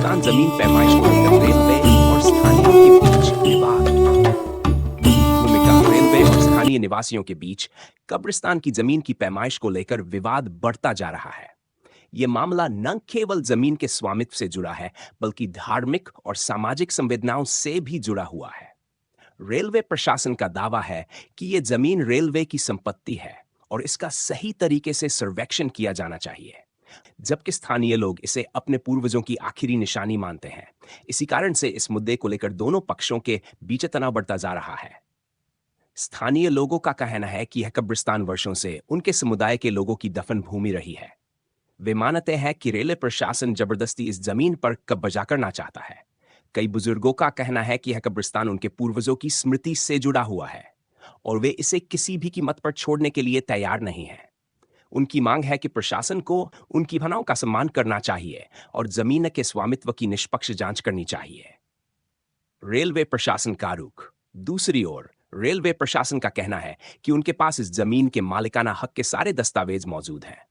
कब्रिस्तान जमीन पैमाइश को लेकर रेलवे और स्थानीयों के बीच विवाद। भूमिका रेलवे और स्थानीय निवासियों के बीच कब्रिस्तान की जमीन की पैमाइश को लेकर विवाद बढ़ता जा रहा है। ये मामला न केवल जमीन के स्वामित्व से जुड़ा है, बल्कि धार्मिक और सामाजिक संवेदनाओं से भी जुड़ा हुआ है। रेलवे प्रशासन का दावा है कि ये जमीन रेलवे की संपत्ति है और इसका सही तरीके से सर्वेक्षण किया जाना चाहिए, जबकि स्थानीय लोग इसे अपने पूर्वजों की आखिरी निशानी मानते हैं। इसी कारण से इस मुद्दे को लेकर दोनों पक्षों के बीच तनाव बढ़ता जा रहा है। स्थानीय लोगों का कहना है कि यह कब्रिस्तान वर्षों से उनके समुदाय के लोगों की दफन भूमि रही है। वे मानते हैं कि रेलवे प्रशासन जबरदस्ती इस जमीन पर कब्जा करना चाहता है। कई बुजुर्गों का कहना है कि यह कब्रिस्तान उनके पूर्वजों की स्मृति से जुड़ा हुआ है और वे इसे किसी भी कीमत पर छोड़ने के लिए तैयार नहीं हैं। उनकी मांग है कि प्रशासन को उनकी भावनाओं का सम्मान करना चाहिए और जमीन के स्वामित्व की निष्पक्ष जांच करनी चाहिए। रेलवे प्रशासन का रुख। दूसरी ओर रेलवे प्रशासन का कहना है कि उनके पास इस जमीन के मालिकाना हक के सारे दस्तावेज मौजूद हैं।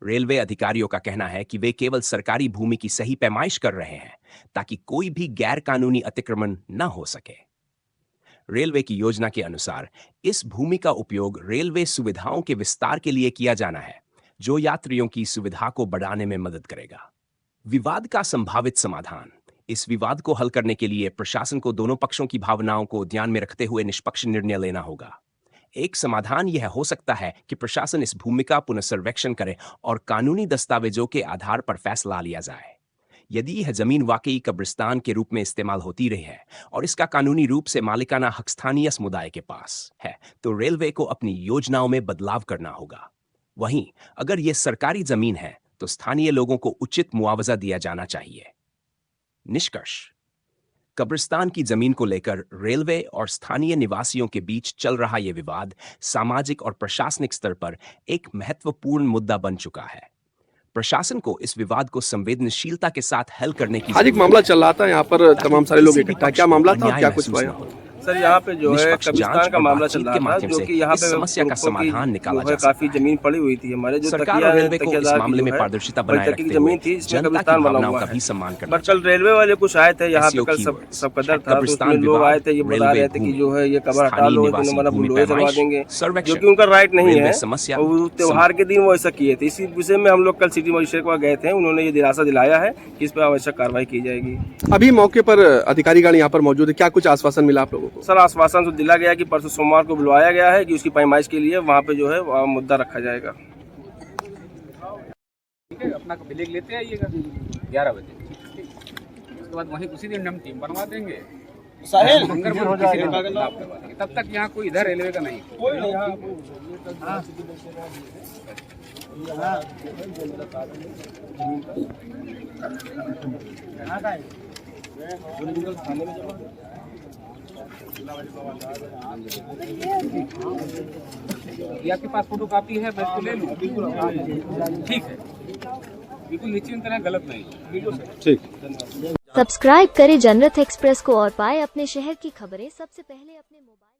रेलवे अधिकारियों का कहना है कि वे केवल सरकारी भूमि की सही पैमाइश कर रहे हैं ताकि कोई भी गैर कानूनी अतिक्रमण न हो सके। रेलवे की योजना के अनुसार इस भूमि का उपयोग रेलवे सुविधाओं के विस्तार के लिए किया जाना है, जो यात्रियों की सुविधा को बढ़ाने में मदद करेगा। विवाद का संभावित समाधान। इस विवाद को हल करने के लिए प्रशासन को दोनों पक्षों की भावनाओं को ध्यान में रखते हुए निष्पक्ष निर्णय लेना होगा। एक समाधान यह हो सकता है कि प्रशासन इस भूमि का पुनर्सर्वेक्षण करे और कानूनी दस्तावेजों के आधार पर फैसला लिया जाए। यदि यह जमीन वाकई कब्रिस्तान के रूप में इस्तेमाल होती रही है और इसका कानूनी रूप से मालिकाना हक स्थानीय समुदाय के पास है, तो रेलवे को अपनी योजनाओं में बदलाव करना होगा। वहीं अगर यह सरकारी जमीन है तो स्थानीय लोगों को उचित मुआवजा दिया जाना चाहिए। निष्कर्ष। कब्रिस्तान की जमीन को लेकर रेलवे और स्थानीय निवासियों के बीच चल रहा यह विवाद सामाजिक और प्रशासनिक स्तर पर एक महत्वपूर्ण मुद्दा बन चुका है। प्रशासन को इस विवाद को संवेदनशीलता के साथ हल करने की आज एक मामला चल रहा था यहाँ पर तमाम सारे लोग इकट्ठा। क्या मामला था, क्या कुछ हुआ? सर यहाँ पे जो है कब्रिस्तान का मामला चल रहा था, जो कि यहाँ पे समस्या का समाधान निकाला जा सकता है। काफी जमीन पड़ी हुई थी। हमारे जो सरकार और रेलवे को इस मामले में पारदर्शिता बनाए रखते जमीन थी, इसमें कब्रिस्तान बना हुआ का भी सम्मान करना। पर कल रेलवे वाले कुछ आए थे यहाँ पे, कल सब कदर था, तो लोग आए थे, ये बता रहे थे कि जो है ये कब्र हटा लो, बुलडोजर चलवा देंगे, जो कि उनका राइट नहीं है। त्योहार के दिन वो ऐसा किए थे। इसी विषय में हम लोग कल सिटी मजिस्ट्रेट को गए थे, उन्होंने ये दिलासा दिलाया है कि इस पर आवश्यक कार्रवाई की जाएगी। अभी मौके पर अधिकारीगण यहाँ पर मौजूद है, क्या कुछ आश्वासन मिला आप लोगों को? सर आश्वासन दिला गया कि परसों सोमवार को बुलवाया गया है कि उसकी पैमाइश के लिए वहाँ पे जो है मुद्दा रखा जाएगा। ठीक है, अपना ब्लेक लेते आइएगा 11 बजे। उसके बाद वहीं उसी दिन हम टीम बनवा देंगे, तब तक यहाँ कोई इधर रेलवे का नहीं। ये आपके पास फोटो कॉपी है, मैं इसको ले लूँ? ठीक है, बिल्कुल निश्चिंत रहें, गलत नहीं। ठीक। सब्सक्राइब करें जनरत एक्सप्रेस को और पाए अपने शहर की खबरें सबसे पहले अपने मोबाइल